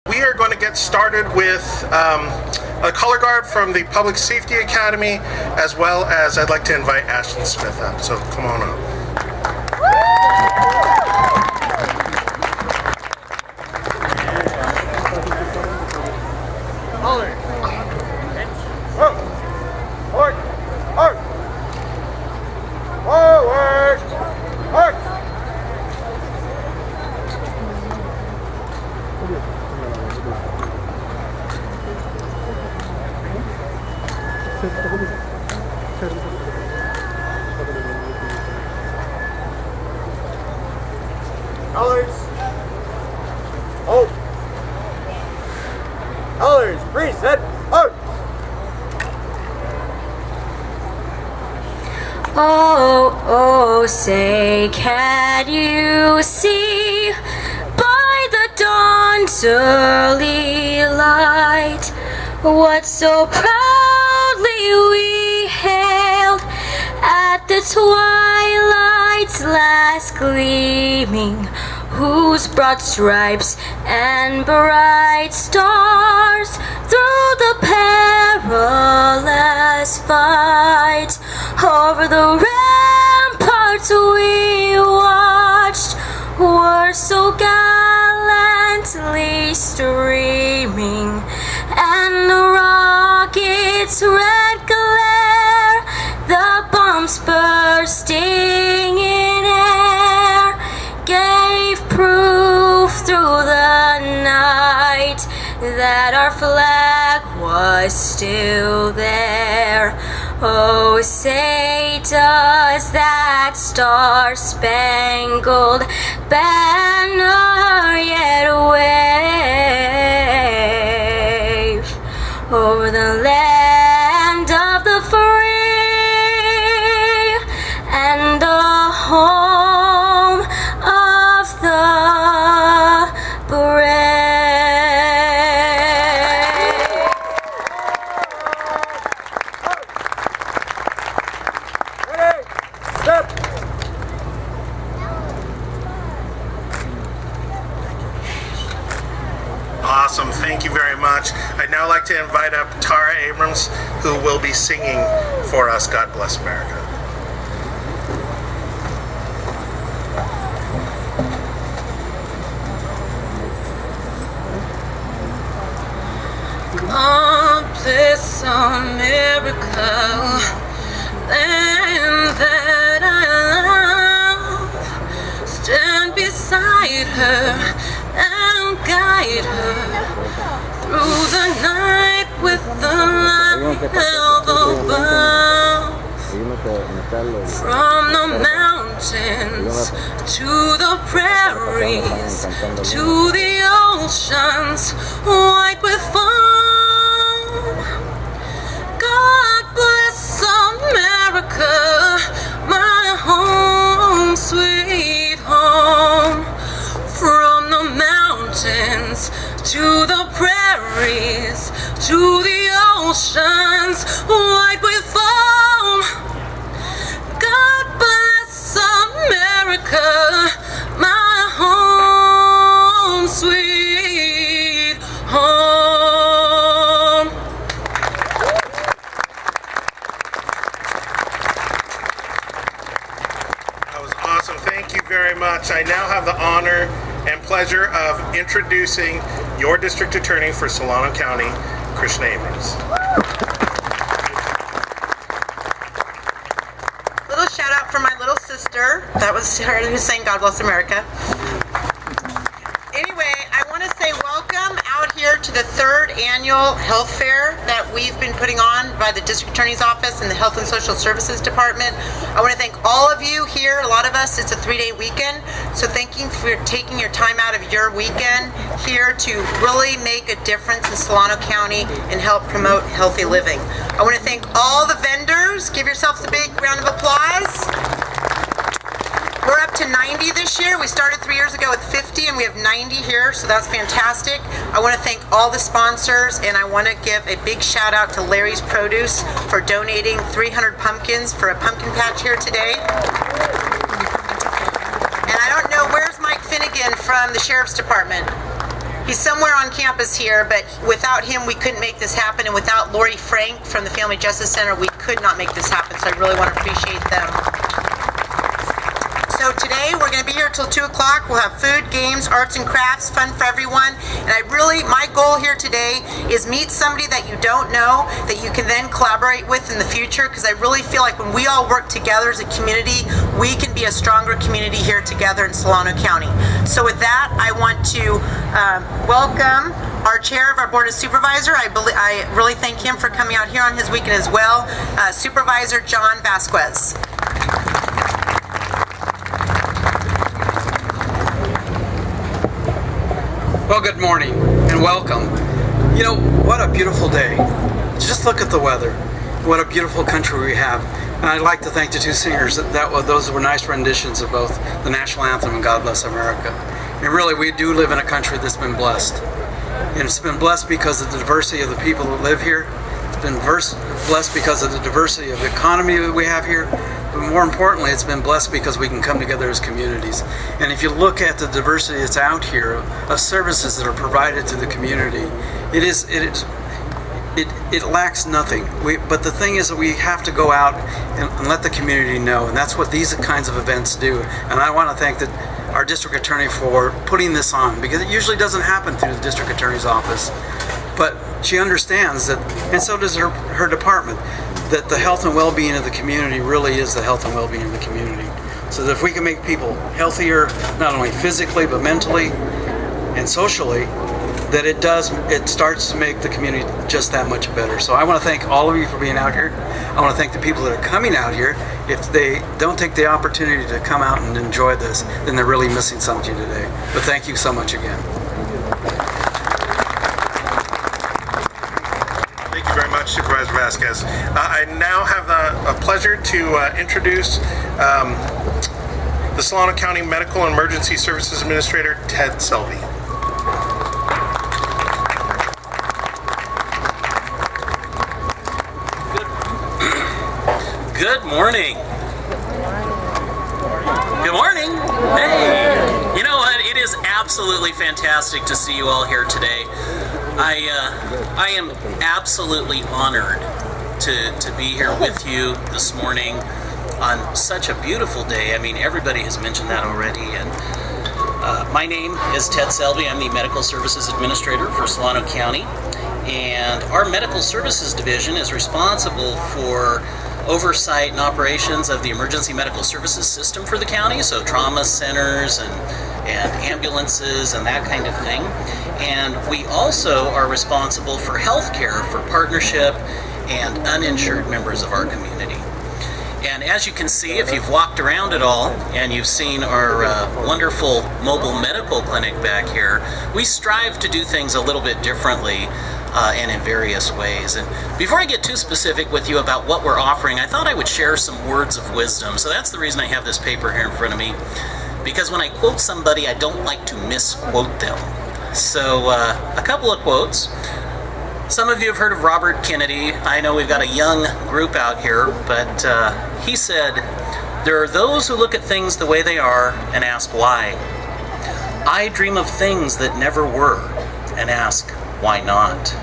We are going to get started with a color guard from the Public Safety Academy, as well as I'd like to invite Ashton Smith up, so come on up. Colors. Hold. Colors. Reset. Art. Oh, oh, say, can you see by the dawn's early light what so proudly we hailed at the twilight's last gleaming, whose broad stripes and bright stars through the perilous fight over the ramparts we watched were so gallantly streaming, and the rocket's red glare, the bombs bursting in air, gave proof through the night that our flag was still there. Oh, say, does that star-spangled banner yet wave over the land of the free and the home of the brave? Ready. Step. Awesome, thank you very much. I'd now like to invite up Tara Abrams, who will be singing for us, God Bless America. Oh, bless America, land that I love. Stand beside her and guide her through the night with the light held above. From the mountains to the prairies to the oceans white with foam, God bless America, my home, sweet home. From the mountains to the prairies to the oceans white with foam, God bless America, my home, sweet home. That was awesome. Thank you very much. I now have the honor and pleasure of introducing your district attorney for Solano County, Krishna Abrams. Little shout out for my little sister. That was her who sang God Bless America. Anyway, I want to say welcome out here to the third annual health fair that we've been putting on by the District Attorney's Office and the Health and Social Services Department. I want to thank all of you here. A lot of us, it's a 3-day weekend, so thank you for taking your time out of your weekend here to really make a difference in Solano County and help promote healthy living. I want to thank all the vendors. Give yourselves a big round of applause. We're up to 90 this year. We started 3 years ago with 50 and we have 90 here, so that's fantastic. I want to thank all the sponsors, and I want to give a big shout out to Larry's Produce for donating 300 pumpkins for a pumpkin patch here today. And I don't know, where's Mike Finnegan from the Sheriff's Department? He's somewhere on campus here, but without him, we couldn't make this happen. And without Lori Frank from the Family Justice Center, we could not make this happen. So I really want to appreciate them. So today, we're going to be here till 2 o'clock. We'll have food, games, arts and crafts, fun for everyone. And my goal here today is meet somebody that you don't know that you can then collaborate with in the future, because I really feel like when we all work together as a community, we can be a stronger community here together in Solano County. So with that, I want to welcome our chair of our Board of Supervisors. I really thank him for coming out here on his weekend as well, Supervisor John Vasquez. Well, good morning and welcome. You know, what a beautiful day. Just look at the weather. What a beautiful country we have. And I'd like to thank the two singers. Those were nice renditions of both the national anthem and God Bless America. And really, we do live in a country that's been blessed. And it's been blessed because of the diversity of the people that live here. It's been blessed because of the diversity of the economy that we have here. But more importantly, it's been blessed because we can come together as communities. And if you look at the diversity that's out here of services that are provided to the community, it lacks nothing. But the thing is that we have to go out and let the community know, and that's what these kinds of events do. And I want to thank our district attorney for putting this on, because it usually doesn't happen through the district attorney's office. But she understands that, and so does her department, that the health and well-being of the community really is the health and well-being of the community. So that if we can make people healthier, not only physically, but mentally and socially, that it starts to make the community just that much better. So I want to thank all of you for being out here. I want to thank the people that are coming out here. If they don't take the opportunity to come out and enjoy this, then they're really missing something today. But thank you so much again. Thank you very much, Supervisor Vasquez. I now have the pleasure to introduce the Solano County Medical and Emergency Services Administrator, Ted Selby. Good morning. Good morning. Hey. You know what? It is absolutely fantastic to see you all here today. I am absolutely honored to be here with you this morning on such a beautiful day. I mean, everybody has mentioned that already. And my name is Ted Selby. I'm the Medical Services Administrator for Solano County. And our Medical Services Division is responsible for oversight and operations of the emergency medical services system for the county, so trauma centers and ambulances and that kind of thing. And we also are responsible for health care for partnership and uninsured members of our community. And as you can see, if you've walked around at all and you've seen our wonderful mobile medical clinic back here, we strive to do things a little bit differently and in various ways. And before I get too specific with you about what we're offering, I thought I would share some words of wisdom. So that's the reason I have this paper here in front of me, because when I quote somebody, I don't like to misquote them. So a couple of quotes. Some of you have heard of Robert Kennedy. I know we've got a young group out here, but he said, "There are those who look at things the way they are and ask why. I dream of things that never were and ask why not."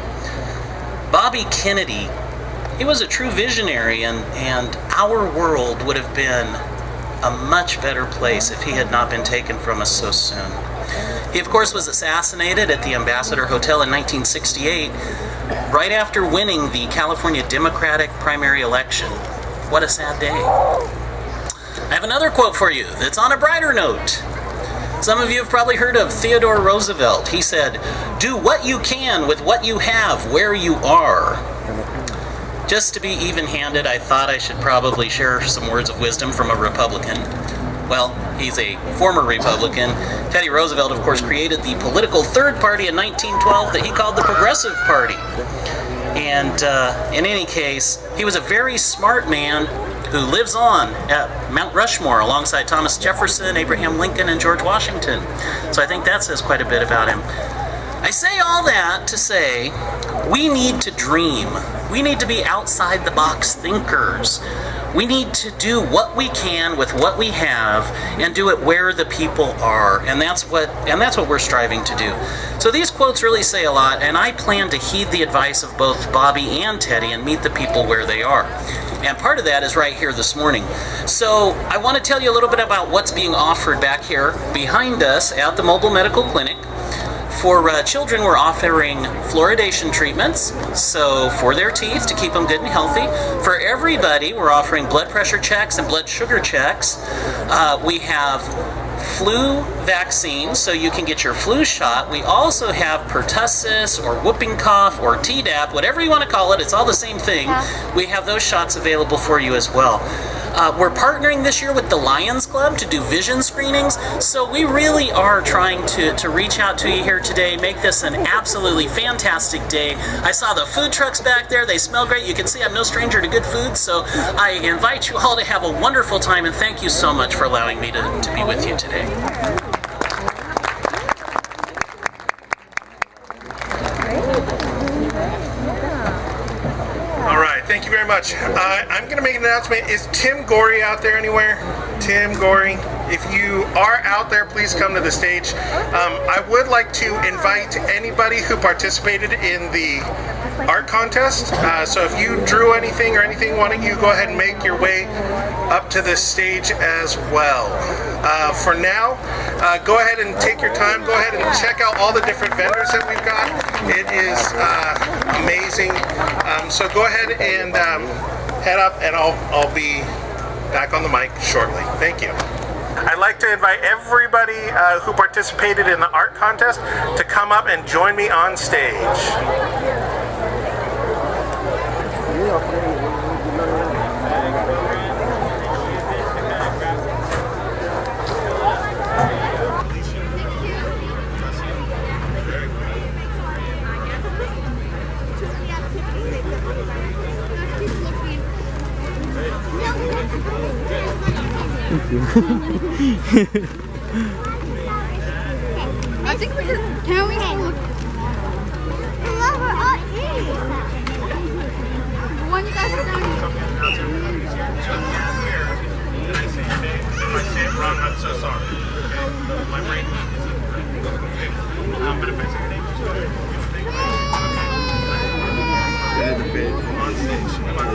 Bobby Kennedy, he was a true visionary, and our world would have been a much better place if he had not been taken from us so soon. He, of course, was assassinated at the Ambassador Hotel in 1968, right after winning the California Democratic primary election. What a sad day. I have another quote for you that's on a brighter note. Some of you have probably heard of Theodore Roosevelt. He said, "Do what you can with what you have where you are." Just to be even-handed, I thought I should probably share some words of wisdom from a Republican. Well, he's a former Republican. Teddy Roosevelt, of course, created the political third party in 1912 that he called the Progressive Party. And in any case, he was a very smart man who lives on at Mount Rushmore alongside Thomas Jefferson, Abraham Lincoln, and George Washington. So I think that says quite a bit about him. I say all that to say we need to dream. We need to be outside the box thinkers. We need to do what we can with what we have and do it where the people are, and that's what we're striving to do. So these quotes really say a lot, and I plan to heed the advice of both Bobby and Teddy and meet the people where they are. And part of that is right here this morning. So I want to tell you a little bit about what's being offered back here behind us at the Mobile Medical Clinic. For children, we're offering fluoridation treatments, so for their teeth to keep them good and healthy. For everybody, we're offering blood pressure checks and blood sugar checks. We have flu vaccines, so you can get your flu shot. We also have pertussis or whooping cough or Tdap, whatever you want to call it, it's all the same thing. We have those shots available for you as well. We're partnering this year with the Lions Club to do vision screenings, so we really are trying to reach out to you here today, make this an absolutely fantastic day. I saw the food trucks back there, they smell great. You can see I'm no stranger to good food, so I invite you all to have a wonderful time, and thank you so much for allowing me to be with you today. All right, thank you very much. I'm going to make an announcement. Is Tim Gorey out there anywhere? Tim Gorey, if you are out there, please come to the stage. I would like to invite anybody who participated in the art contest. So if you drew anything or anything, why don't you go ahead and make your way up to the stage as well. For now, go ahead and take your time. Go ahead and check out all the different vendors that we've got. It is amazing. So go ahead and head up, and I'll be back on the mic shortly. Thank you. I'd like to invite everybody who participated in the art contest to come up and join me on stage. I think we just can we look. I love her art here. The one you guys are doing. Did I say your name? If I say it wrong, I'm so sorry. Okay? My brain but if I say your name, just go ahead and give a big on stage. Come on.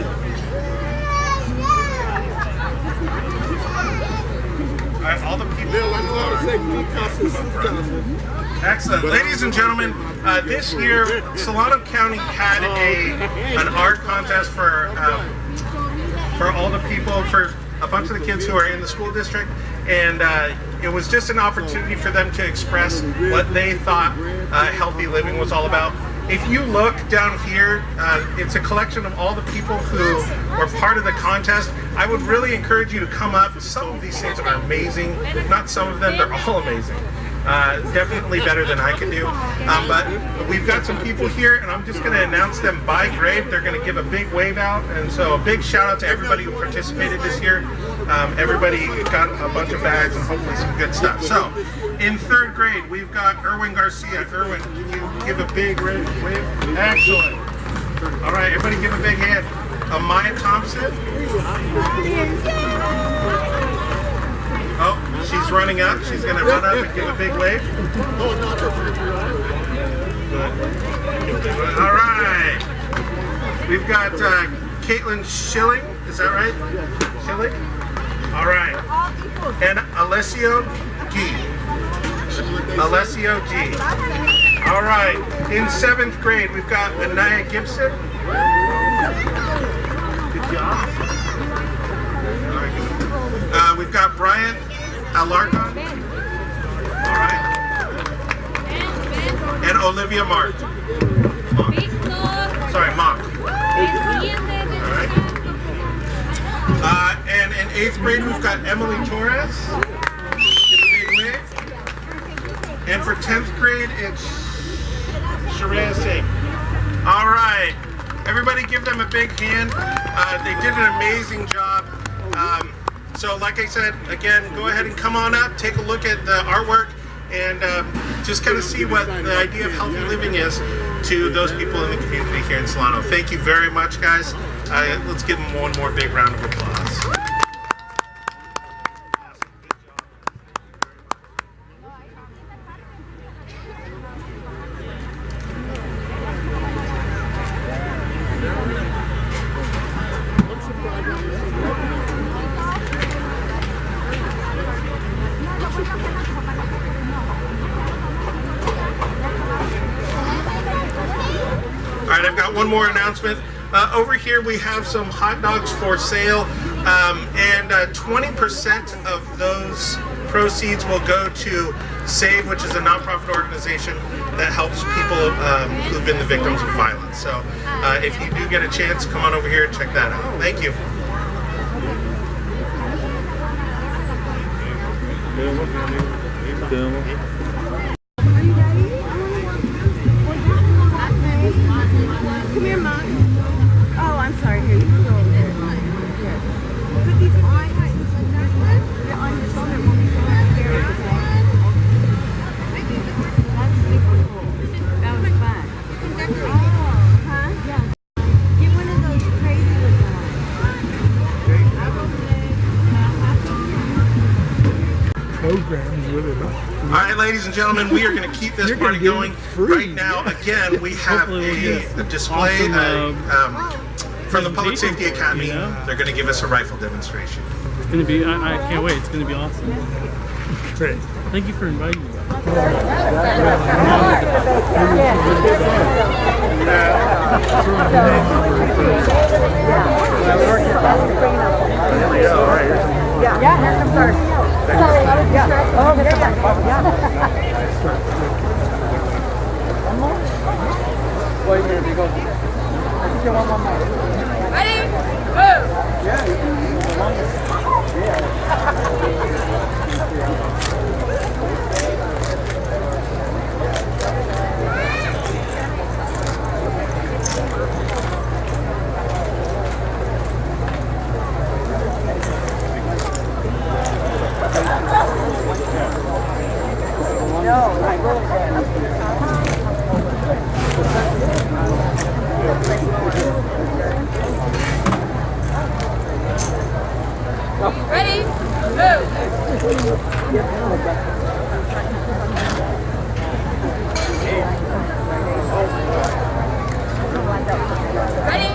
All right, all the people. Excellent. Ladies and gentlemen, this year, Solano County had an art contest for all the people, for a bunch of the kids who are in the school district, and it was just an opportunity for them to express what they thought healthy living was all about. If you look down here, it's a collection of all the people who were part of the contest. I would really encourage you to come up. Some of these things are amazing. Not some of them, they're all amazing. Definitely better than I can do. But we've got some people here, and I'm just going to announce them by grade. They're going to give a big wave out, and so a big shout out to everybody who participated this year. Everybody got a bunch of bags and hopefully some good stuff. So, in third grade, we've got Erwin Garcia. Erwin, can you give a big wave? Excellent. All right, everybody give a big hand. Amaya Thompson. Oh, she's running up. She's going to run up and give a big wave. All right. We've got Caitlin Schilling. Is that right? Schilling? All right. And Alessio G. Alessio G. All right. In 7th grade, we've got Anaya Gibson. Good job. All right, good. We've got Brian Alarcon. All right. And Olivia Mark. Sorry, Mock. All right. And in 8th grade, we've got Emily Torres. Give a big wave. And for 10th grade, it's Sharia Singh. All right. Everybody give them a big hand. They did an amazing job. So like I said, again, go ahead and come on up, take a look at the artwork, and just kind of see what the idea of healthy living is to those people in the community here in Solano. Thank you very much, guys. Let's give them one more big round of applause. got one more announcement. Over here we have some hot dogs for sale, and 20% of those proceeds will go to SAVE, which is a nonprofit organization that helps people who've been the victims of violence. So if you do get a chance, come on over here and check that out. Thank you. Come here, Mom. Oh, I'm sorry. Here, you can go over there. Here. Put these on. They're on your shoulder. It won't be so scary, okay? That's super cool. That was fun. Oh, huh? Yeah. Get one of those crazy looking ones. Programs really nice. All right, ladies and gentlemen, we are going to keep this party going right now. Again, we have a display from the Public Safety Academy. They're going to give us a rifle demonstration. It's going to be, I can't wait. It's going to be awesome. Great. Thank you for inviting me. Yeah, here comes ours. Sorry, I was distracted. Oh, ready? Ready?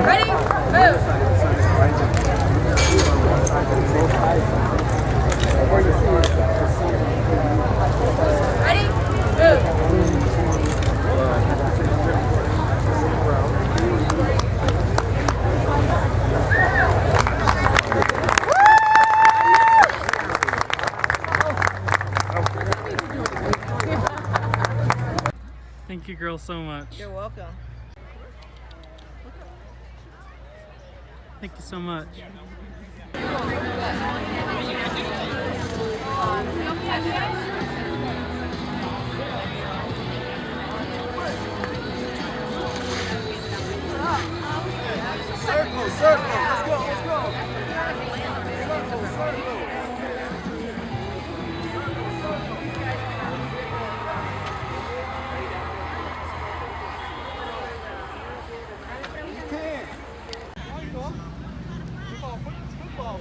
Ready? Ready? Thank you, girls, so much. You're welcome. Thank you so much. Circle, circle. Let's go, let's go. Circle, circle. Football.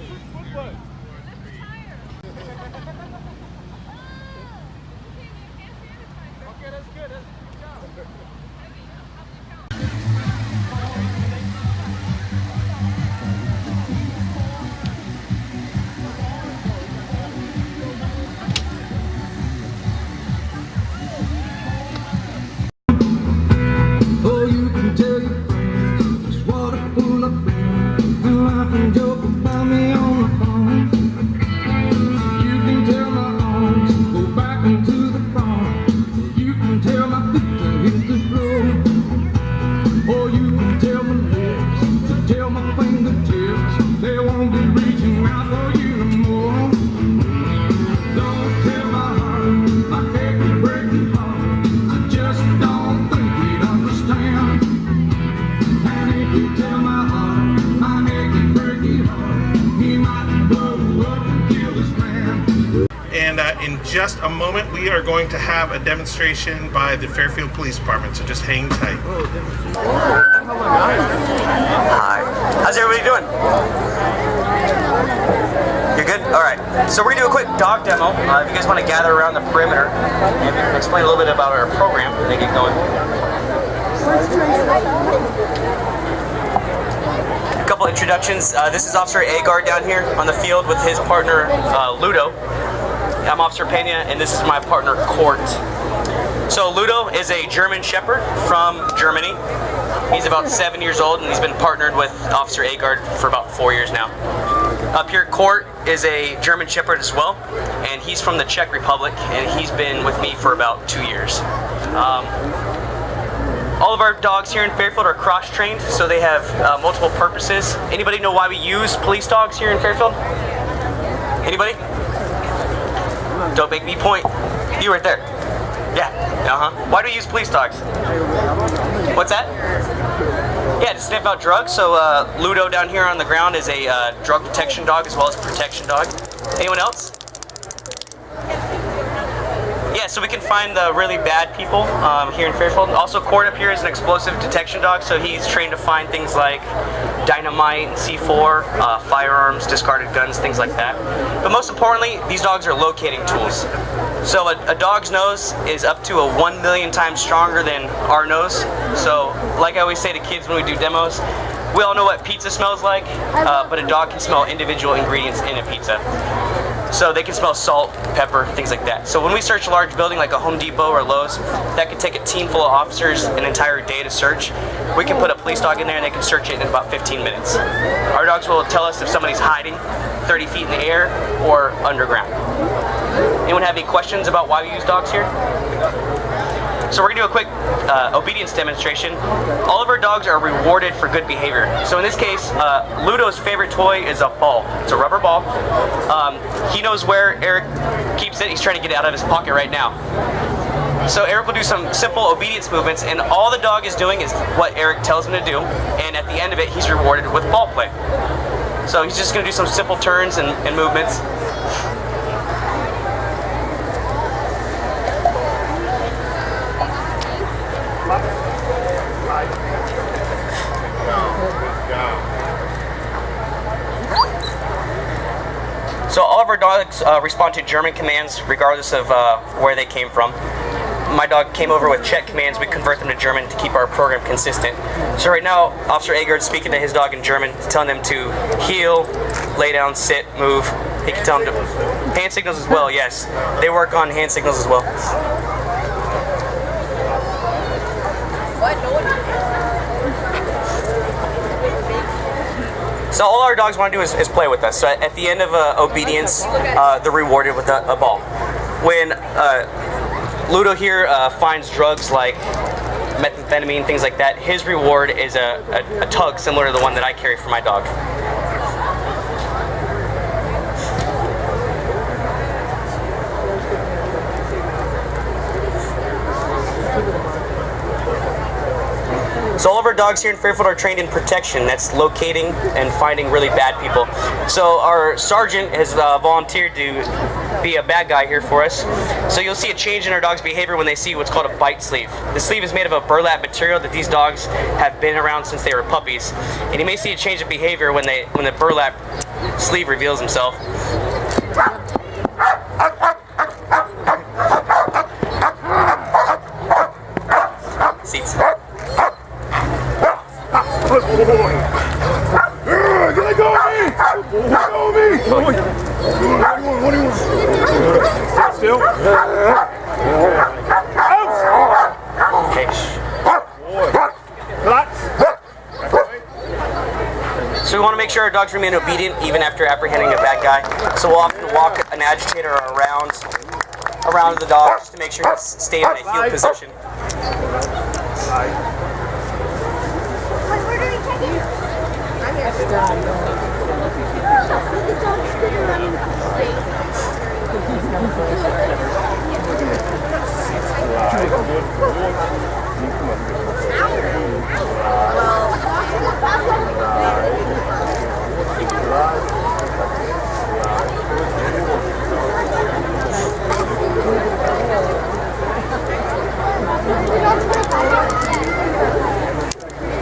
Okay, that's good. That's good job. Oh, you can tell your friends it's water full of friends and laugh and joke about me on the phone. You can tell my arms go back into the farm. You can tell my feet to hit the floor. Or you can tell my lips to tell my fingertips they won't be reaching out for you no more. Don't tell my heart my head can break it heart. I just don't think we'd understand. And if you tell my heart my head can break it heart, he might blow up and kill this man. And in just a moment, we are going to have a demonstration by the Fairfield Police Department, so just hang tight. Hi. How's everybody doing? You're good? Alright. So we're going to do a quick dog demo. If you guys want to gather around the perimeter and we can explain a little bit about our program and get going. A couple couple introductions. This is Officer Agar down here on the field with his partner Ludo. I'm Officer Pena, and this is my partner Court. So Ludo is a German Shepherd from Germany. He's about 7 years old, and he's been partnered with Officer Agard for about 4 years now. Up here, Court is a German Shepherd as well, and he's from the Czech Republic, and he's been with me for about 2 years. All of our dogs here in Fairfield are cross-trained, so they have multiple purposes. Anybody know why we use police dogs here in Fairfield? Anybody? Don't make me point. You right there. Yeah. Why do we use police dogs? What's that? Yeah, to sniff out drugs. So Ludo down here on the ground is a drug detection dog as well as a protection dog. Anyone else? Yeah, so we can find the really bad people here in Fairfield. Also, Court up here is an explosive detection dog, so he's trained to find things like dynamite, C4, firearms, discarded guns, things like that. But most importantly, these dogs are locating tools. So a dog's nose is up to 1 million times stronger than our nose. So, like I always say to kids when we do demos, we all know what pizza smells like, but a dog can smell individual ingredients in a pizza. So they can smell salt, pepper, things like that. So when we search a large building like a Home Depot or Lowe's, that could take a team full of officers an entire day to search. We can put a police dog in there and they can search it in about 15 minutes. Our dogs will tell us if somebody's hiding 30 feet in the air or underground. Anyone have any questions about why we use dogs here? So we're going to do a quick obedience demonstration. All of our dogs are rewarded for good behavior. So in this case, Ludo's favorite toy is a ball. It's a rubber ball. He knows where Eric keeps it. He's trying to get it out of his pocket right now. So Eric will do some simple obedience movements, and all the dog is doing is what Eric tells him to do, and at the end of it, he's rewarded with ball play. So he's just going to do some simple turns and movements. So all of our dogs respond to German commands regardless of where they came from. My dog came over with Czech commands. We convert them to German to keep our program consistent. So right now, Officer Agard's speaking to his dog in German, telling them to heel, lay down, sit, move. He can tell them to hand signals as well, yes. They work on hand signals as well. So all our dogs want to do is play with us. So at the end of obedience, they're rewarded with a ball. When Ludo here finds drugs like methamphetamine, things like that, his reward is a tug similar to the one that I carry for my dog. So all of our dogs here in Fairfield are trained in protection. That's locating and finding really bad people. So our sergeant has volunteered to be a bad guy here for us. So you'll see a change in our dog's behavior when they see what's called a bite sleeve. The sleeve is made of a burlap material that these dogs have been around since they were puppies. And you may see a change of behavior when the burlap sleeve reveals himself. Seats. Good boy. Can I go me? Go me. What do you want? Sit still. Okay. Relax. So we want to make sure our dogs remain obedient even after apprehending a bad guy. So we'll often walk an agitator around the dog just to make sure he's staying in a heel position.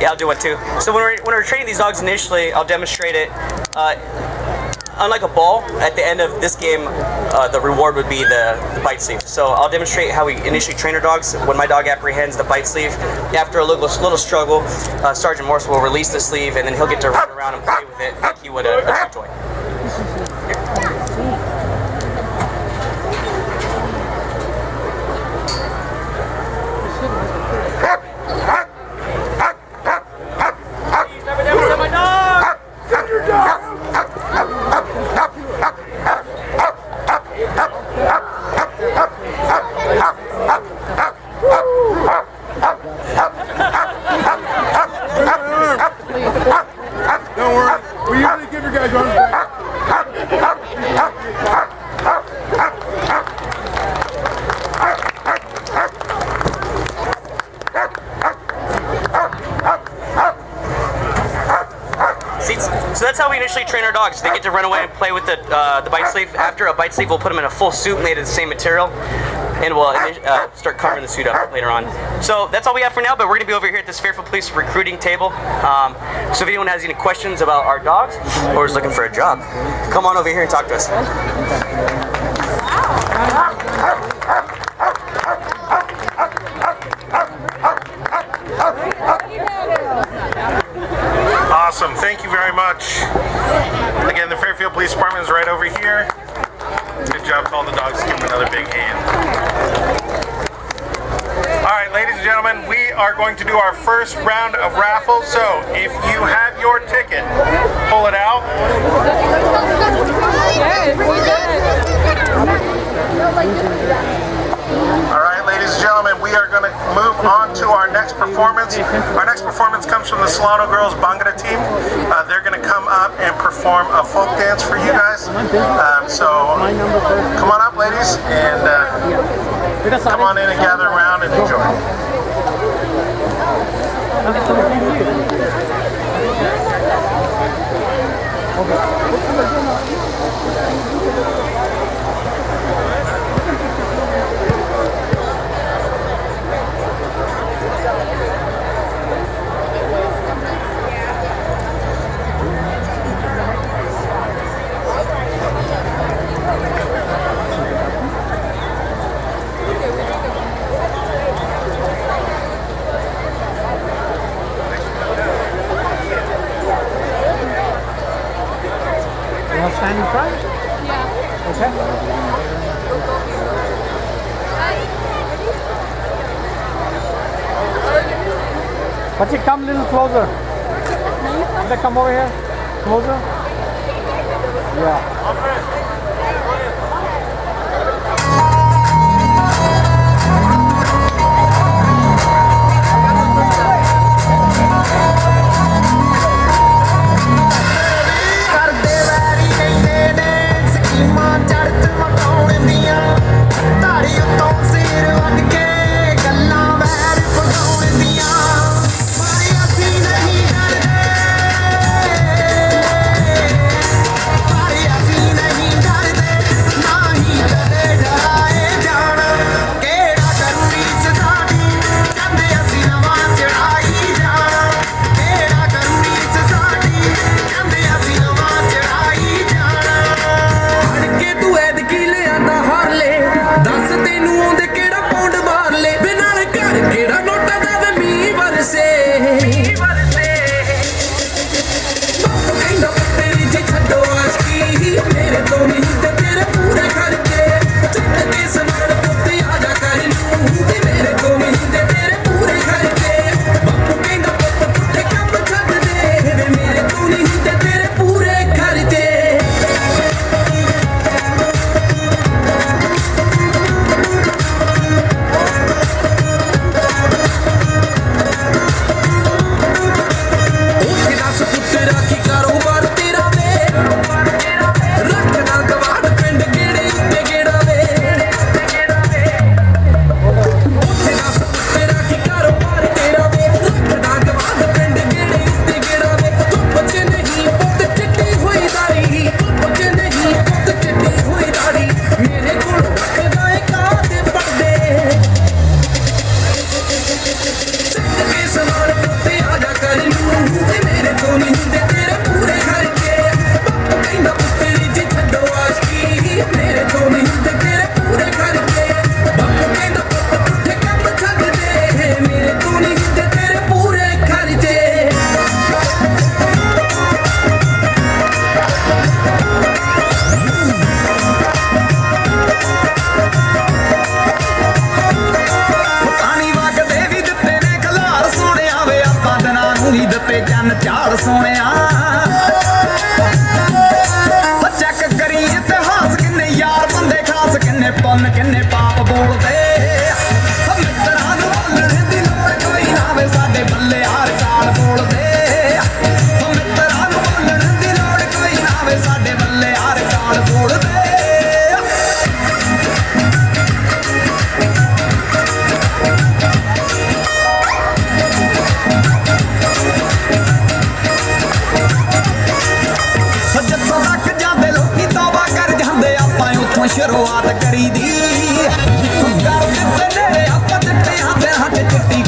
Yeah, I'll do one too. So when we're training these dogs initially, I'll demonstrate it. unlike a ball, at the end of this game, the reward would be the bite sleeve. So I'll demonstrate how we initially train our dogs. When my dog apprehends the bite sleeve, after a little struggle, Sergeant Morse will release the sleeve, and then he'll get to run around and play with it like he would a new toy. Don't worry. We usually give your guys runs back. So that's how we initially train our dogs. They get to run away and play with the bite sleeve. After a bite sleeve, we'll put them in a full suit made of the same material, and we'll start covering the suit up later on. So that's all we have for now, but we're going to be over here at this Fairfield Police recruiting table. So if anyone has any questions about our dogs or is looking for a job, come on over here and talk to us. Awesome, thank you very much. Again, the Fairfield Police Department is right over here. Good job to all the dogs. Give them another big hand. All right, ladies and gentlemen, we are going to do our first round of raffles. So if you have your ticket, pull it out. All right, ladies and gentlemen, we are going to move on to our next performance. Our next performance comes from the Solano Girls Bhangra team. They're going to come up and perform a folk dance for you guys. So come on up, ladies, and come on in and gather around and enjoy. Stand in front? Yeah. Okay. But you come a little closer. Can they come over here? Closer? Yeah. Party, I feel like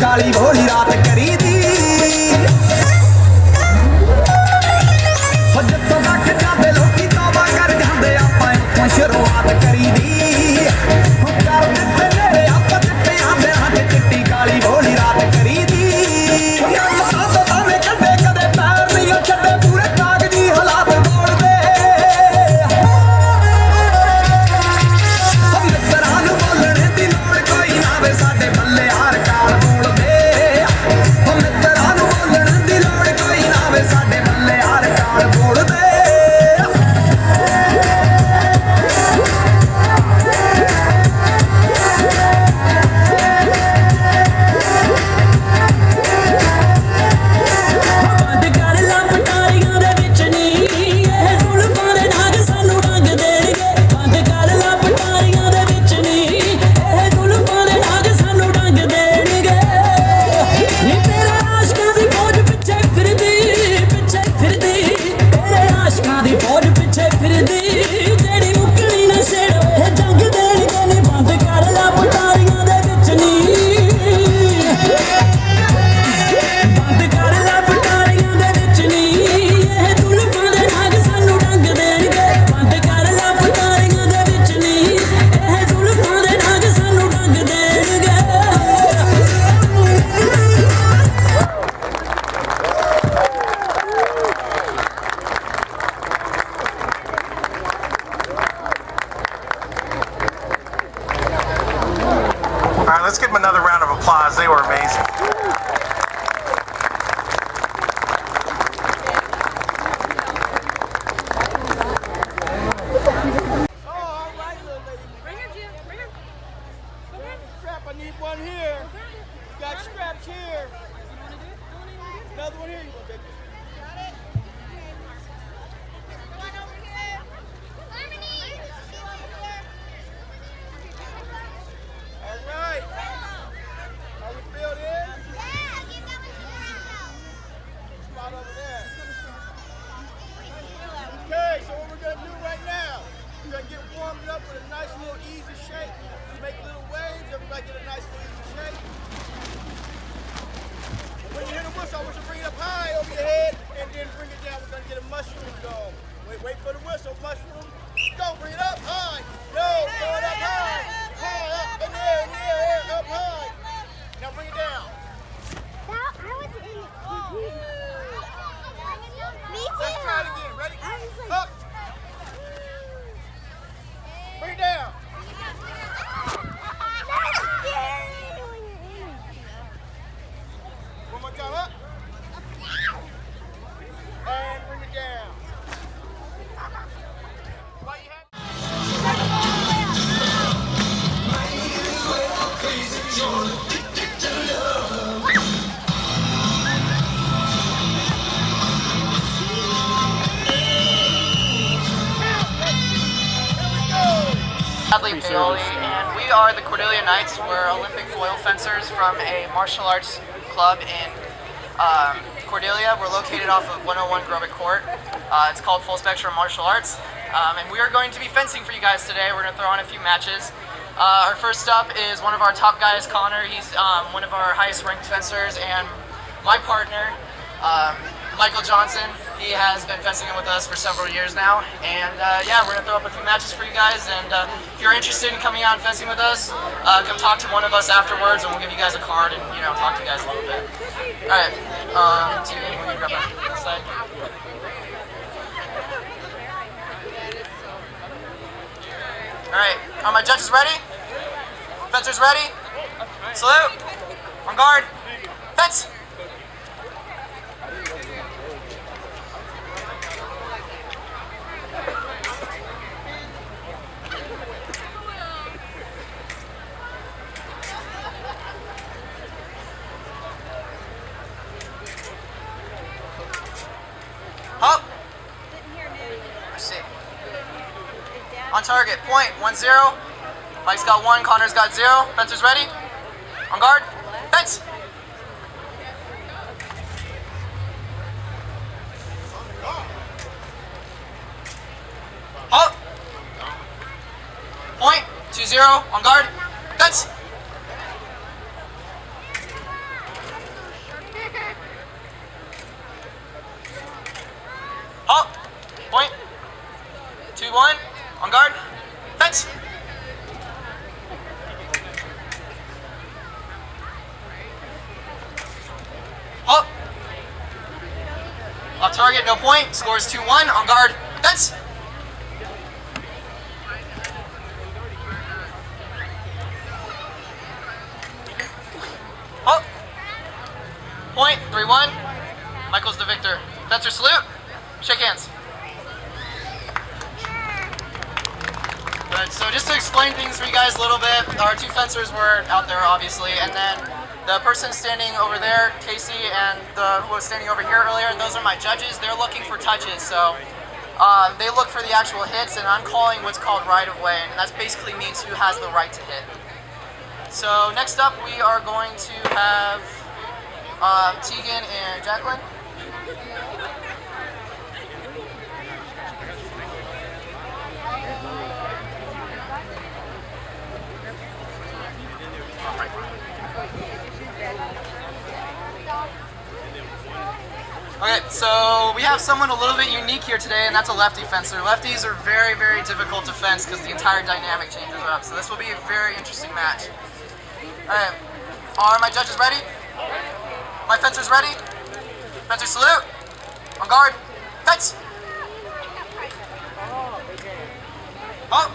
ਕਾਲੀ ਭੋਲੀ ਰਾਤ ਕਰੀ ਦੀ ਹੋ ਜਿੱਥੋਂ ਤੱਕ ਜਾਂਦੇ ਲੋਕੀ ਤੌਬਾ ਕਰ ਜਾਂਦੇ ਆਪਾਂ ਇੱਥੋਂ ਸ਼ੁਰੂਆਤ ਕਰੀ ਦੀ ਹੋ ਕਰ ਦਿੱਤੇ ਨੇੜੇ ਆਪਾਂ ਚਿੱਟਿਆਂ ਦੇ ਹੱਥ ਚਿੱਟੀ ਕਾਲੀ ਭੋਲੀ ਰਾਤ ਕਰੀ ਦੀ ਸਾਥ ਤਾਵੇਂ ਕੱਢੇ ਕਦੇ ਪੈਰ ਨਹੀਂ ਛੱਡੇ ਪੂਰੇ ਕਾਗਜ਼ੀ ਹਾਲਾਤ ਤੋੜਦੇ ਮਿੱਤਰਾਂ ਨੂੰ ਬੋਲਣੇ ਦੀ ਲੋੜ ਕੋਈ ਨਾ ਵੇ ਸਾਡੇ ਬੱਲੇ ਹਾਰ ਕਾਲ ਬੋਲਦੇ ਹੋ ਮਿੱਤਰਾਂ ਨੂੰ ਬੋਲਣ ਦੀ ਲੋੜ ਕੋਈ ਨਾ ਵੇ ਸਾਡੇ ਬੱਲੇ ਹਾਰ ਕਾਲ ਬੋਲਦੇ All right, let's give them another round of applause. They were amazing. I need one here. You got straps here. Another one here. You want to take this? Got it. One over here. Harmony. All right. Are we filled in? Yeah. Get that one. Spot over there. Okay, so what we're going to do right now, we're going to get warmed up with a nice little easy shake. Make little waves, everybody get a nice little easy shake. When you hear the whistle, I want you to bring it up high over your head and then bring it down. We're going to get a mushroom going. Wait for the whistle, mushroom. Go, bring it up high. No, throw it up high. High, up, in the air, up high. Now bring it down. Me too. Let's try it again. Ready? Up. Bring it down. One more time, up. And bring it down. While you have Bradley Bailey, and we are the Cordelia Knights. We're Olympic foil fencers from a martial arts club in Cordelia. We're located off of 101 Grobet Court. It's called Full Spectrum Martial Arts, and we are going to be fencing for you guys today. We're going to throw on a few matches. Our first up is one of our top guys, Connor. He's one of our highest ranked fencers, and my partner, Michael Johnson. He has been fencing with us for several years now, and yeah, we're gonna throw up a few matches for you guys. And if you're interested in coming out and fencing with us, come talk to one of us afterwards, and we'll give you guys a card and talk to you guys a little bit. All right, team, we're gonna grab that side. All right, are my judges ready? Fencers ready? Salute. On guard. Fence. Up. Let's see. On target, point, 1-0. Mike's got 1, Connor's got 0. Fencers ready? On guard, fence. Up. Point, 2-0. On guard, fence. target, no point. Scores 2-1. On guard, fence. Oh. Point, 3-1. Michael's the victor. Fencer salute. Shake hands. Good. So just to explain things for you guys a little bit, our two fencers were out there, obviously, and then the person standing over there, Casey, and who was standing over here earlier, those are my judges. They're looking for touches, so they look for the actual hits, and I'm calling what's called right-of-way, and that basically means who has the right to hit. So next up, we are going to have Tegan and Jacqueline. Okay, so we have someone a little bit unique here today, and that's a lefty fencer. Lefties are very, very difficult to fence because the entire dynamic changes up. So this will be a very interesting match. Alright, are my judges ready? My fencers ready? Fencer salute. On guard, fence. Oh.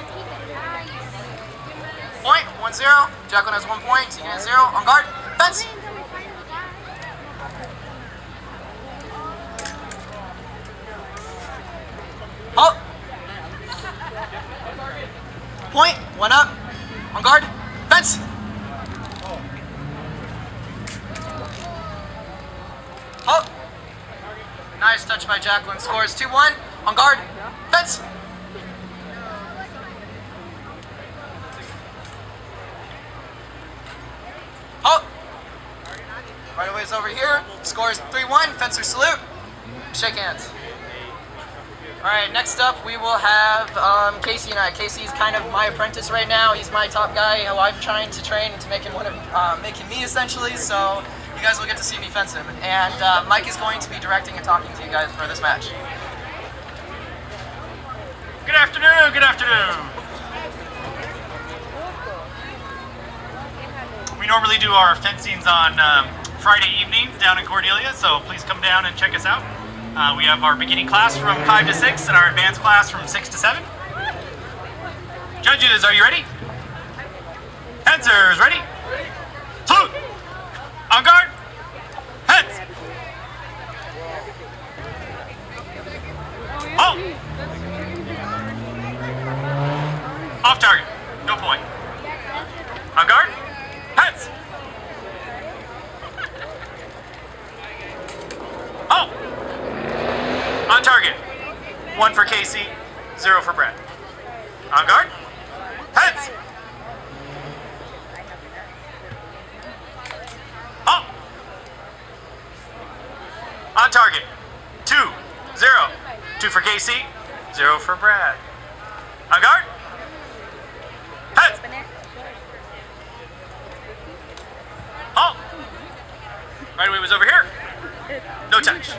Point, 1-0. Jacqueline has 1 point, Tegan has 0. On guard, fence. Oh! Point, 1 up. On guard, fence. Oh! Nice touch by Jacqueline. Scores 2-1. On guard, fence. Oh! Right away is over here. Scores 3-1. Fencer salute. Shake hands. Alright, next up we will have Casey and I. Casey's kind of my apprentice right now. He's my top guy who I'm trying to train to make him make him me essentially, so you guys will get to see me fence him. And Mike is going to be directing and talking to you guys for this match. Good afternoon, good afternoon. We normally do our fencings on Friday evenings down in Cordelia, so please come down and check us out. We have our beginning class from 5 to 6 and our advanced class from 6 to 7. Judges, are you ready? Fencers, ready? Salute! On guard! Heads! Oh! Off target. No point. On guard? Heads! Oh! On target. 1 for Casey, 0 for Brad. On guard. Heads. Oh. On target. 2, 0. 2 for Casey, 0 for Brad. On guard. Heads. Oh. Right away was over here. No touch.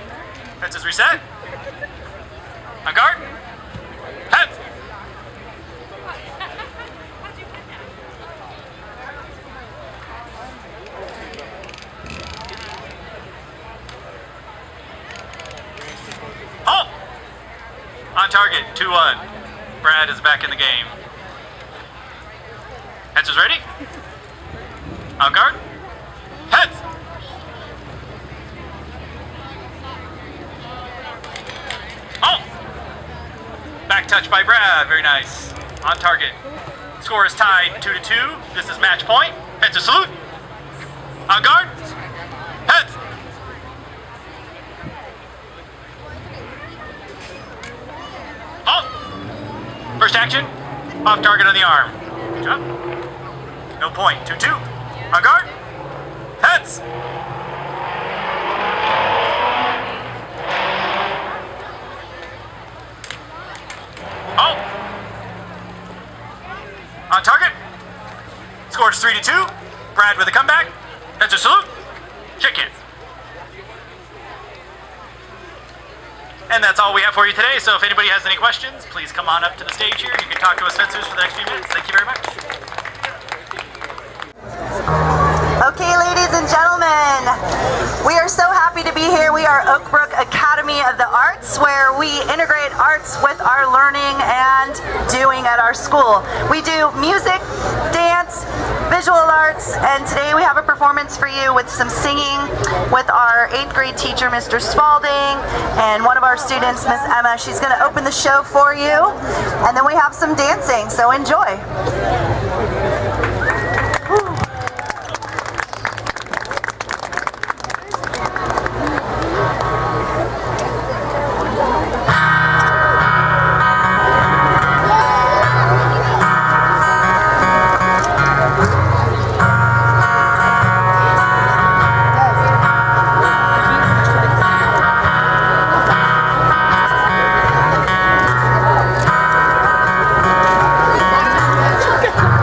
Fences reset. On guard. Heads. Oh! On target, 2-1. Brad is back in the game. Fencers ready? On guard. Heads. Oh! Back touch by Brad, very nice. On target. Score is tied 2-2. This is match point. Fencer salute. On guard. Heads. Oh! First action. Off target on the arm. Good job. No point. 2-2. On guard. Heads. Oh! On target. Scores 3-2. Brad with a comeback. Fencer salute. Shake hands. And that's all we have for you today, so if anybody has any questions, please come on up to the stage here. You can talk to us fencers for the next few minutes. Thank you very much. Okay, ladies and gentlemen, we are so happy to be here. We are Oak Brook Academy of the arts, where we integrate arts with our learning and doing at our school. We do music, dance, visual arts, and today we have a performance for you with some singing with our 8th grade teacher, Mr. Spalding, and one of our students, Miss Emma. She's going to open the show for you, and then we have some dancing, so enjoy. Okay.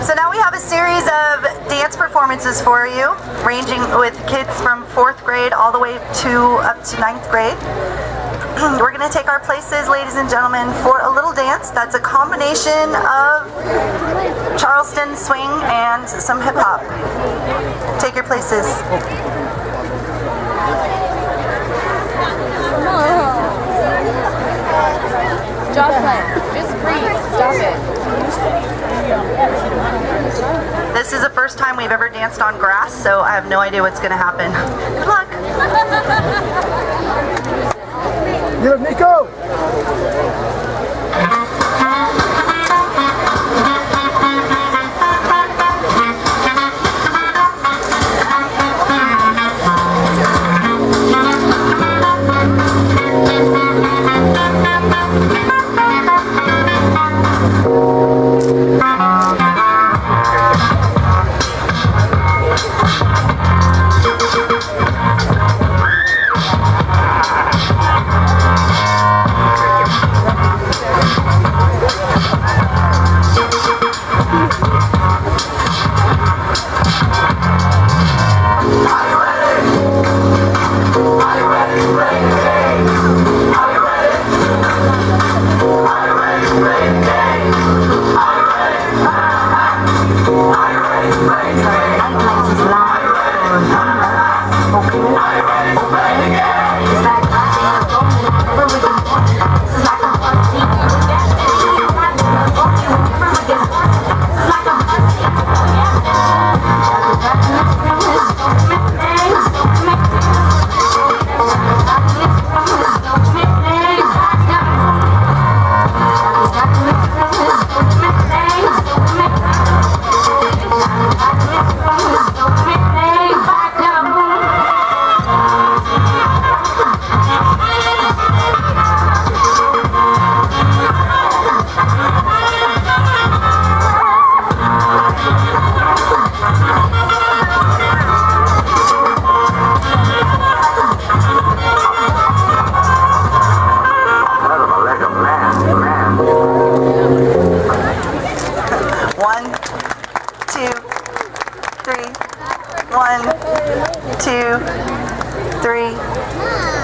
So now we have a series of dance performances for you, ranging with kids from 4th grade all the way up to 9th grade. We're going to take our places, ladies and gentlemen, for a little dance that's a combination of Charleston swing and some hip hop. Take your places. Jocelyn, just freeze. Stop it. This is the first time we've ever danced on grass, so I have no idea what's going to happen. Good luck. Get up, Nico!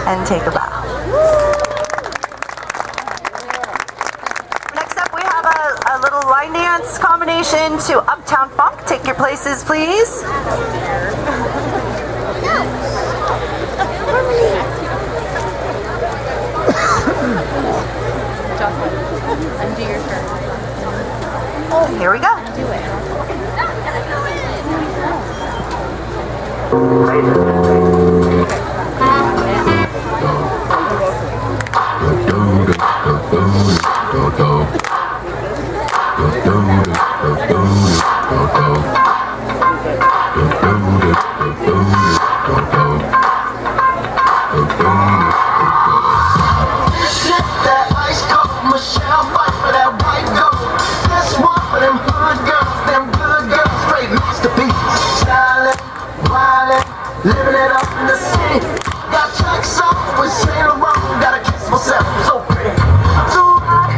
And take a bow. Next up we have a little line dance combination to Uptown Funk. Take your places, please. Undo your shirt. Here we go. Do it. Living it up in the city. Got checks up, we sail around. Gotta kiss myself, so pretty. I'm too hot.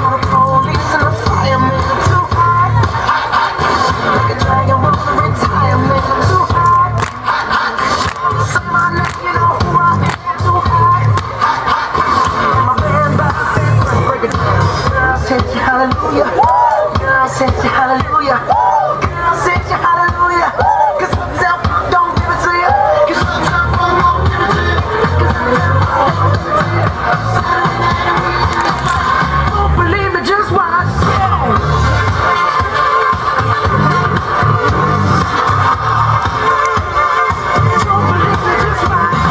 For the police and the firemen, I'm too hot. Like a dragon from the retirement, I'm too hot. Say my name, you know who I am, too hot. And my band back, break it down. Girl, sent you hallelujah. Girl, sent you hallelujah. Girl, sent you hallelujah. Cause uptown don't give it to you. Cause uptown won't give it to you. Cause don't believe me, just watch. Don't believe me, just watch.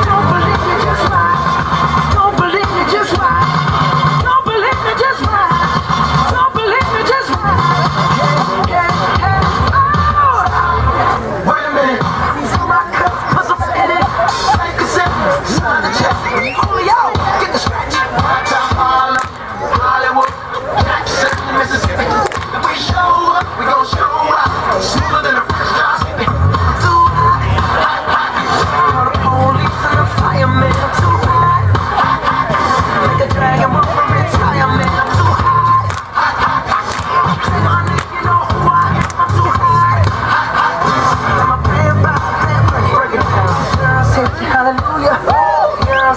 Don't believe me, just watch. Don't believe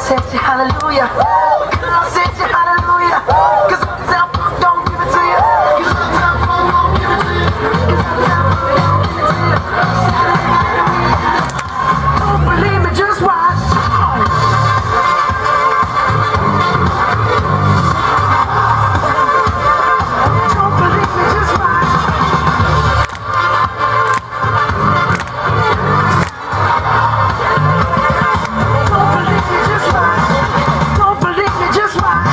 Sexy hallelujah. Sexy hallelujah. Cause uptown funk don't give it to you. Cause uptown funk won't give it to you. Cause uptown funk don't give it to you. Don't believe me, just watch. Don't believe me, just watch. Don't believe me, just watch.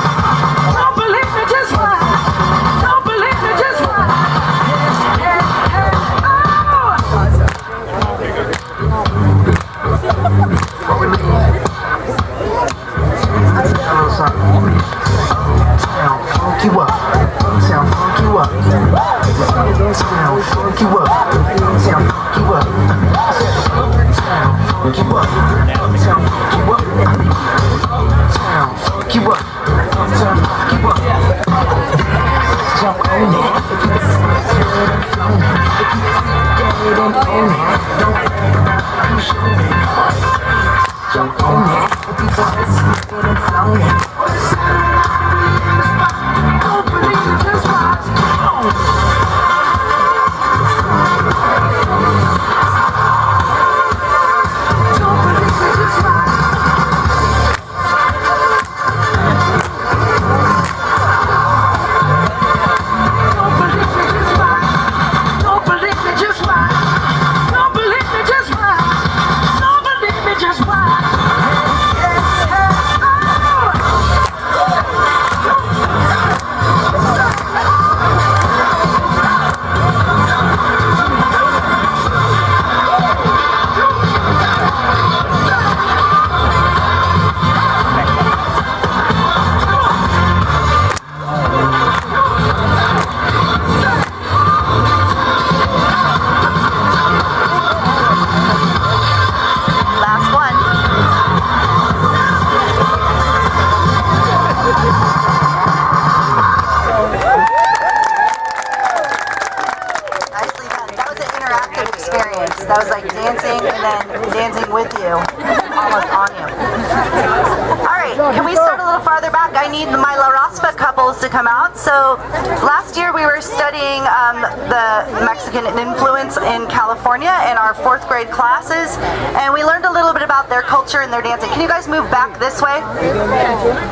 Don't believe me, just watch. Don't believe me, just watch. Hey, hey, Sound funky up. Sound funky up. Sound funky up. Sound funky up. Sound funky up. Sound funky up. Sound funky up. Sound funky up. Jump on it. Get on it. Jump on it. Don't believe it, just watch. Don't believe it, just watch. Don't believe me, just watch. Don't believe me, just watch. Don't believe me, just watch. Don't believe me, just watch. Last one. Nicely done. That was an interactive experience. That was like dancing and then dancing with you. Almost on you. Alright, can we start a little farther back? I need my La Raspa couples to come out. So last year we were studying the Mexican influence in California in our 4th grade classes, and we learned a little bit about their culture and their dancing. Can you guys move back this way?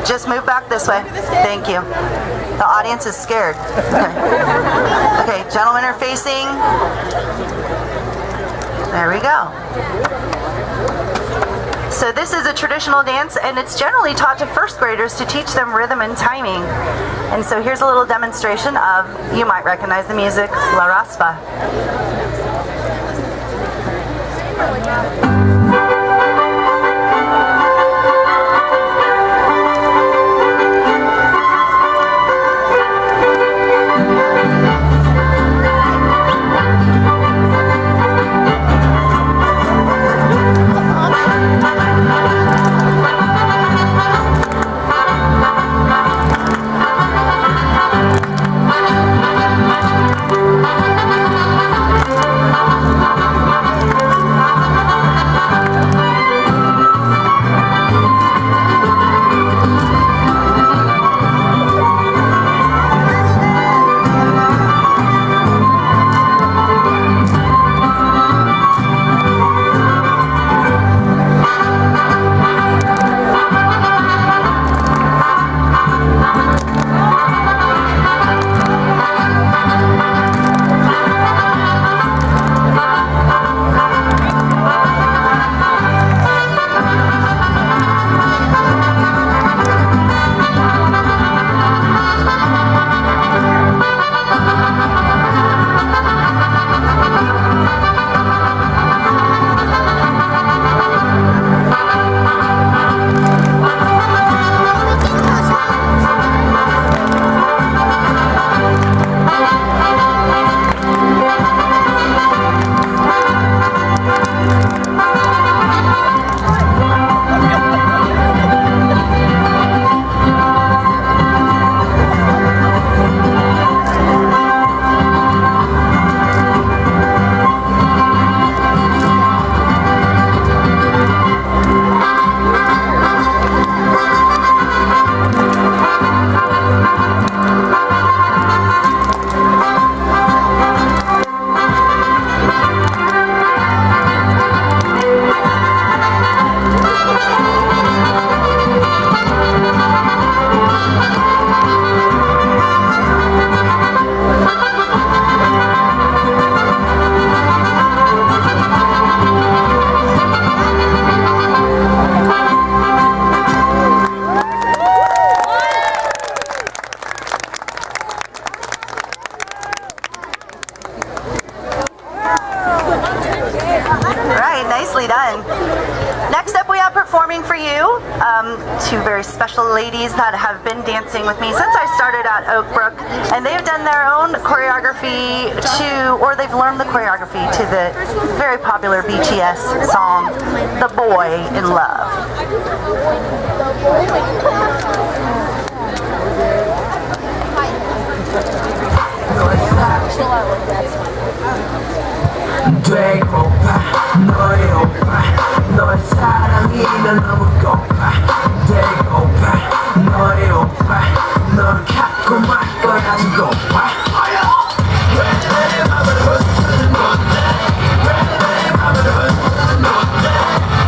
Just move back this way. Thank you. The audience is scared. Okay, gentlemen are facing. There we go. So this is a traditional dance, and it's generally taught to 1st graders to teach them rhythm and timing. And so here's a little demonstration of, you might recognize the music, La Raspa. two very special ladies that have been dancing with me since I started at Oak Brook, and they've done their own choreography or they've learned the choreography to the very popular BTS song, The Boy in Love. 되고파 너의 오빠 너의 사랑이 날 너무 고파 되고파 너의 오빠 너를 갖고 말 거야 고파 왜 내 맘을 흔드는 건데 왜 내 맘을 흔드는 건데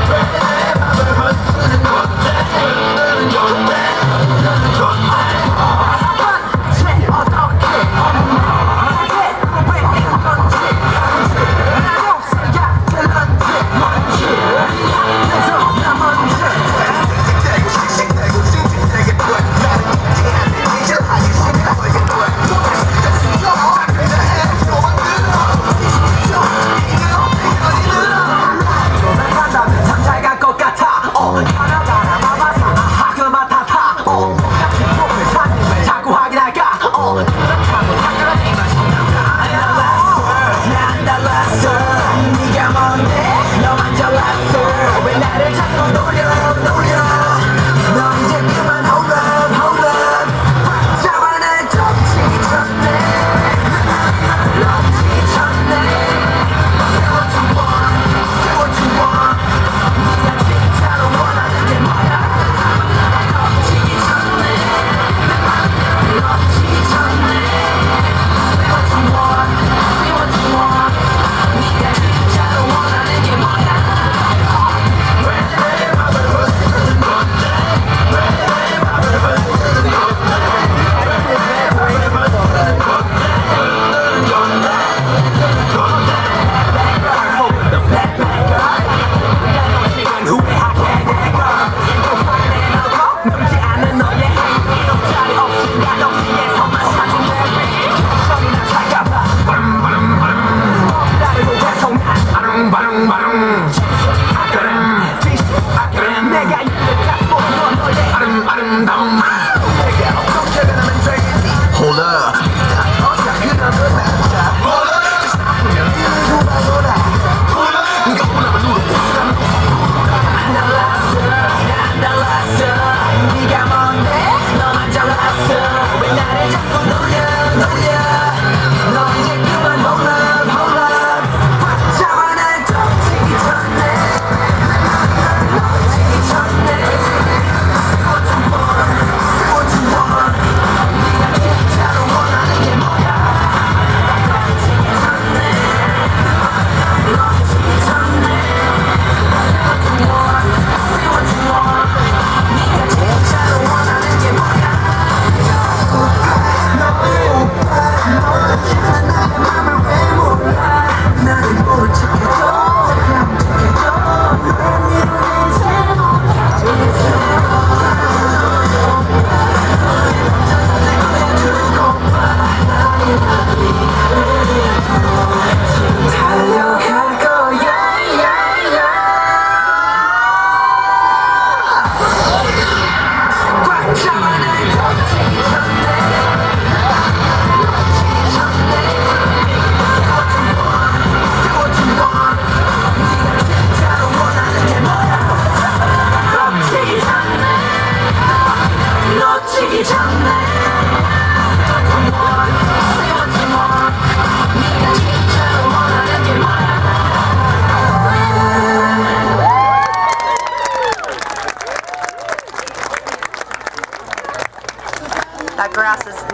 왜 내 맘을 흔드는 건데 흔드는 건데 흔드는 건데 대체 어떻게 왜 이런 건지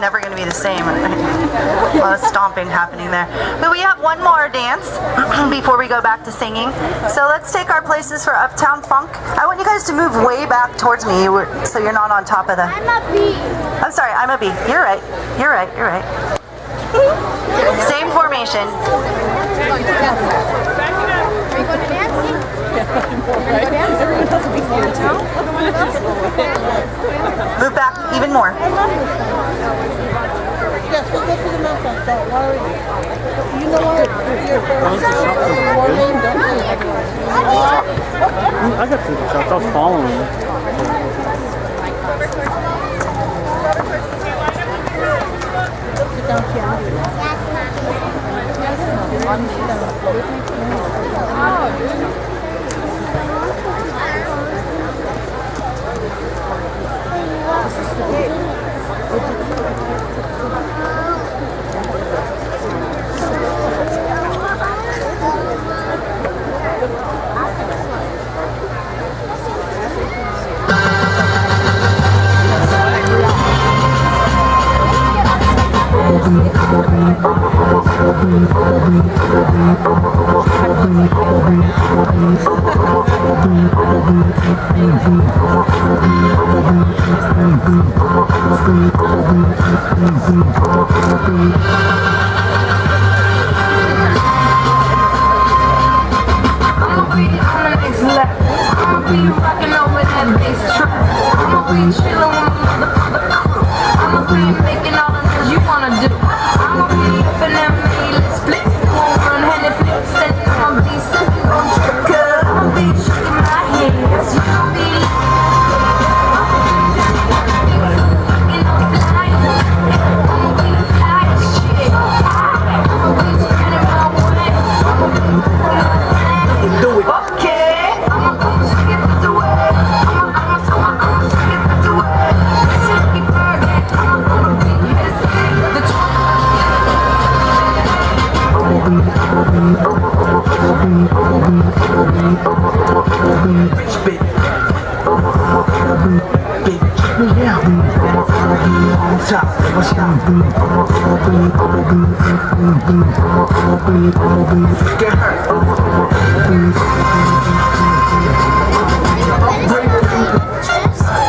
Never going to be the same. A lot of stomping happening there. But we have one more dance before we go back to singing. So let's take our places for Uptown Funk. I want you guys to move way back towards me so you're not on top of the... I'm a B. I'm sorry, I'm a B. You're right. You're right. You're right. Same formation. Move back even more. Yes, we'll go to the mountain. Don't worry. You know what? I got some shots. I was following. I'ma be on the next level. I'ma be rocking over that bass track. I'ma be chilling with my motherfucker crew. I'ma be making all the things you wanna do. I'ma be up in that let's flex. Won't run hand and flips and I'ma be sipping on trip. Cause I'ma be shaking my hands. You'll be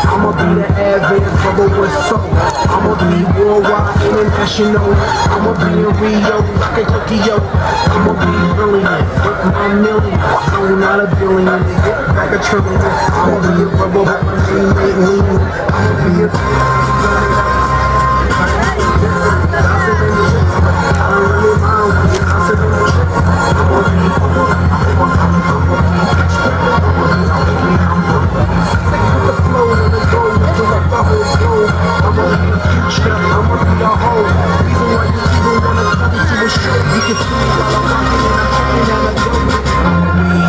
I'ma be the advance brother with soul. I'ma be worldwide, international. I'ma be in Rio, like a Tokyo. I'ma be brilliant with my million. No, not a billion, to get back a trillion. I'ma be a rebel, but my name ain't lean. I'ma be a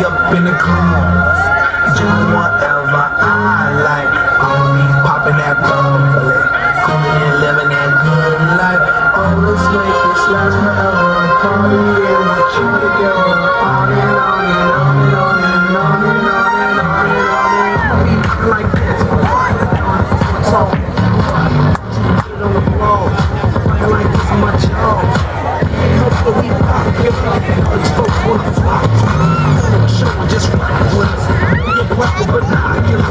up in the club, do whatever I like. I'ma be popping that bubbly, coming and living that good life. Oh, let's make this last forever. Party and what you together, on and on and on and on and on and on and on and on and on. Like this, so get on the floor, like this much love. Hope that we pop, get up, these folks wanna fly. Show just right with us. We get black but not get us.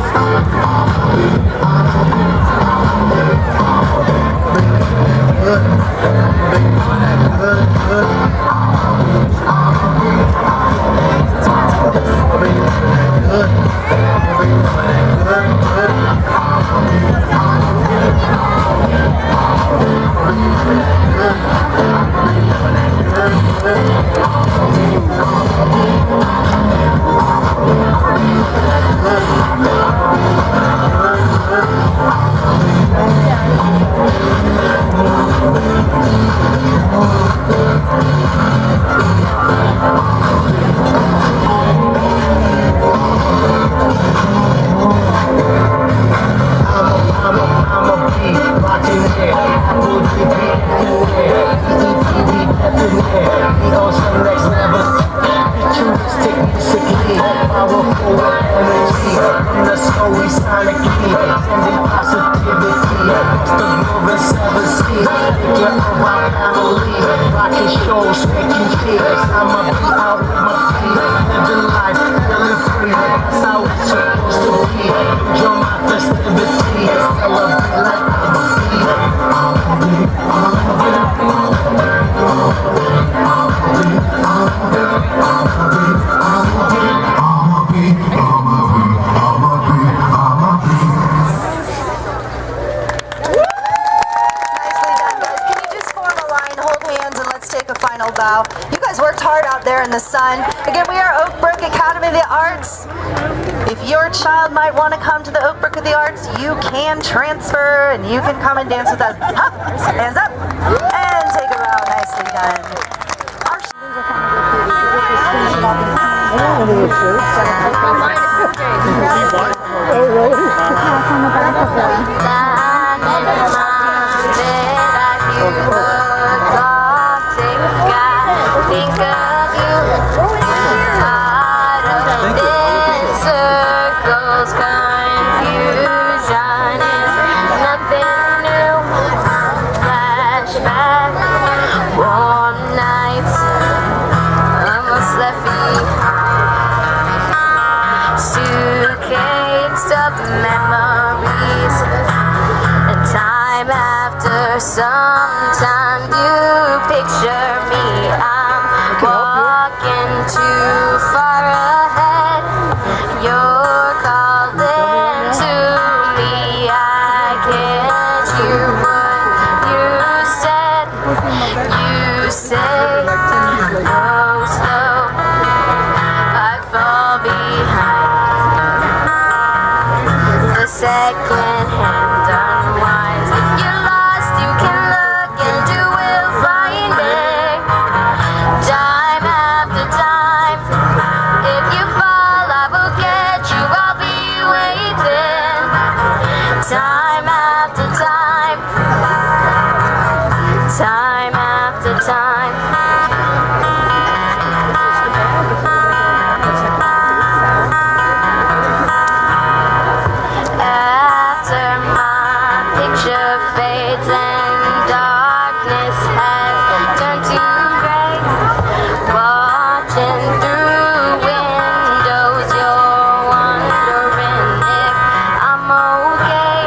Bow. You guys worked hard out there in the sun. Again, we are Oak Brook Academy of the Arts. If your child might want to come to the Oak Brook of the Arts, you can transfer and you can come and dance with us. Up, hands up, and take a bow. Nicely done. Think of you out of this circles, confusion is nothing new. Flashback, warm nights, almost left behind. Suitcase of sometimes you picture me. I'm walking too far ahead. You're calling to me. I can't hear what you said. You say, go slow. I fall behind. The second hand unwinds. If you're lost, you can look and you will find me. Time after time. If you fall, I will get you. I'll be waiting. Time after time. Time after time. After my picture fades and darkness has turned to gray, watching through windows, you're wondering if I'm okay.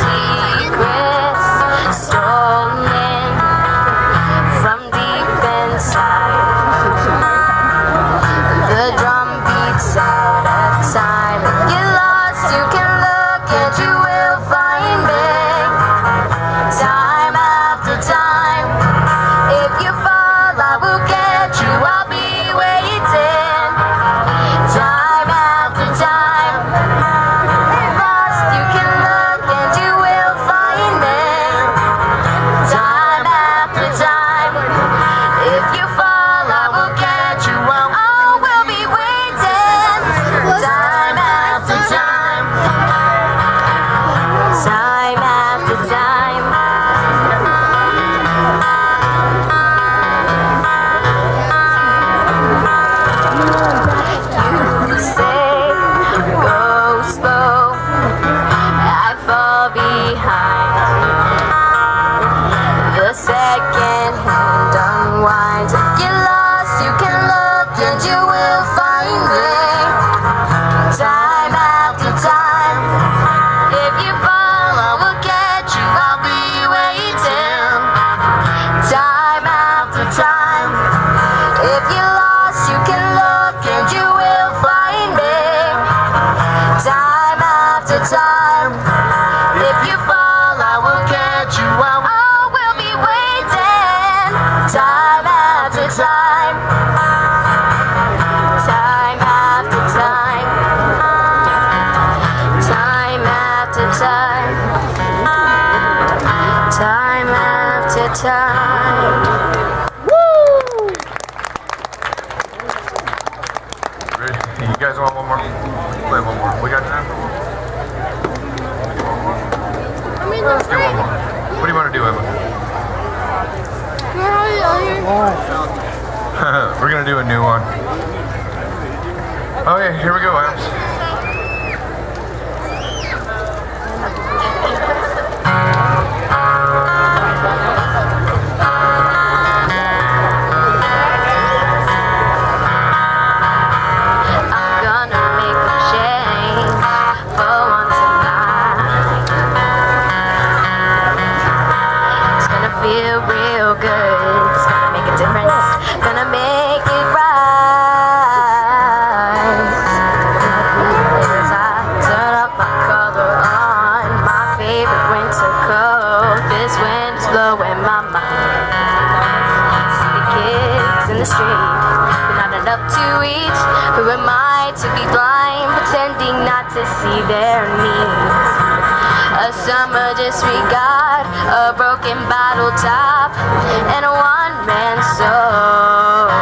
Secrets stolen from deep inside. The drum beats out of time. If you're lost, you can look and you will find me. Time after time. If you fall, I will get you. I'll be waiting. Time after time. Lost, you can look and you will find me. Time after time. If you fall, I will get you. I will be waiting. Time after time. Time after time. You say, go slow. I fall behind. The second hand unwinds. If you're lost, you can look and you will find me. Time after time. If you fall, I will get you. I'll be waiting. Time after time. If you're lost, you can look and you will find me. Time after time. If you fall, I will get you. I will be waiting. Time after time. Time after time. Time after time. Time after time. You guys want one more? Play one more. We got time? Let's do one more. What do you want to do, Emma? We're going to do a new one. Okay, here we go, Ems. I'm gonna make a change for once in life. It's gonna feel real good. It's gonna make a difference. Gonna make it right. As I turn up my color on my favorite winter coat, this wind is blowing my mind. See the kids in the street, but not enough to eat. Who am I to be blind, pretending not to see their needs? A summer disregard, a broken bottle top, and a one-man soul.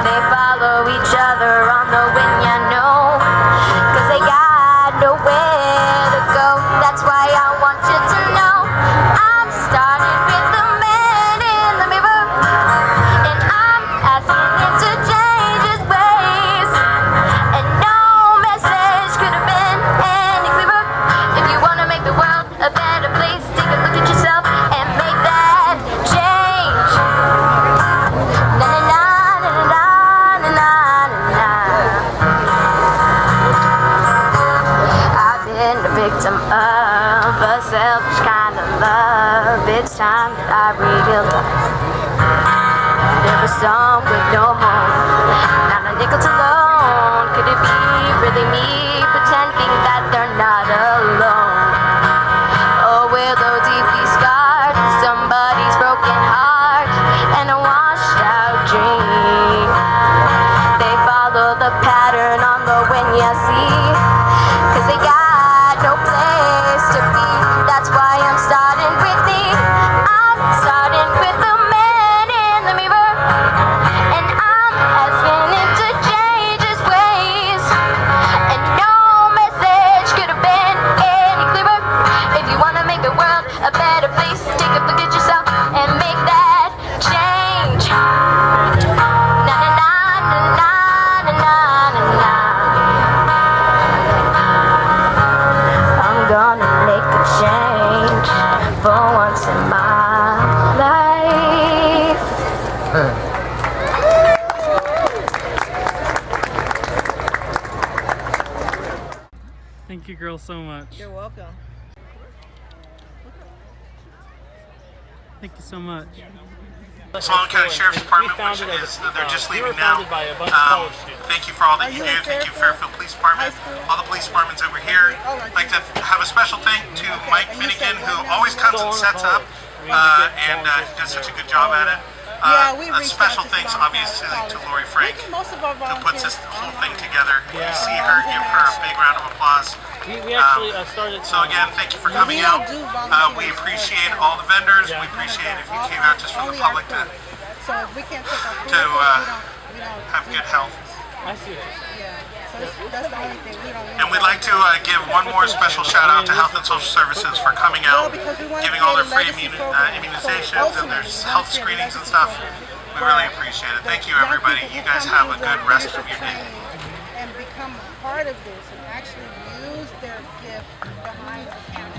They follow each other on the wind, you know, 'cause they got nowhere to go. That's why I want you to know I'm starting with the man in the mirror, and I'm asking him to change his ways. And no message could have been any clearer. If you want to make the world a better place, take a look at yourself and make that change. Na na na na na na na. I've been the victim of of a selfish kind of love. It's time that I realize there was some with no home, not a nickel to loan. Could it be really me pretending that they're not alone? Oh, will though deeply scarred, somebody's broken heart and a washed out dream. They follow the pattern on the wind, you see, 'cause they got no place to be. That's why I'm starting with thee. I'm starting with the man in the mirror, and I'm asking him to change his ways. And no message could have been any clearer. If you wanna make the world a better place, take a look at yourself and make that change. Na na na na na na na na. I'm gonna make a change for once in my life. Thank you, girl, so much. You're welcome. Thank you so much. Swan County Sheriff's Department, which is, they're just leaving now. Thank you for all that you do. Thank you, Fairfield Police Department, all the police departments over here. I'd like to have a special thank to Mike Finnegan, who always comes and sets up and does such a good job at it. A special thanks, obviously, to Lori Frank, who puts this whole thing together. You see her, give her a big round of applause. We actually started. So again, thank you for coming out. We appreciate all the vendors. We appreciate if you came out just for the public to have good health. I see it. Yeah. So that's the only thing. And we'd like to give one more special shout out to Health and Social Services for coming out, giving all their free immunizations and their health screenings and stuff. We really appreciate it. Thank you, everybody. You guys have a good rest of your day. And become part of this and actually use their gift behind the camera.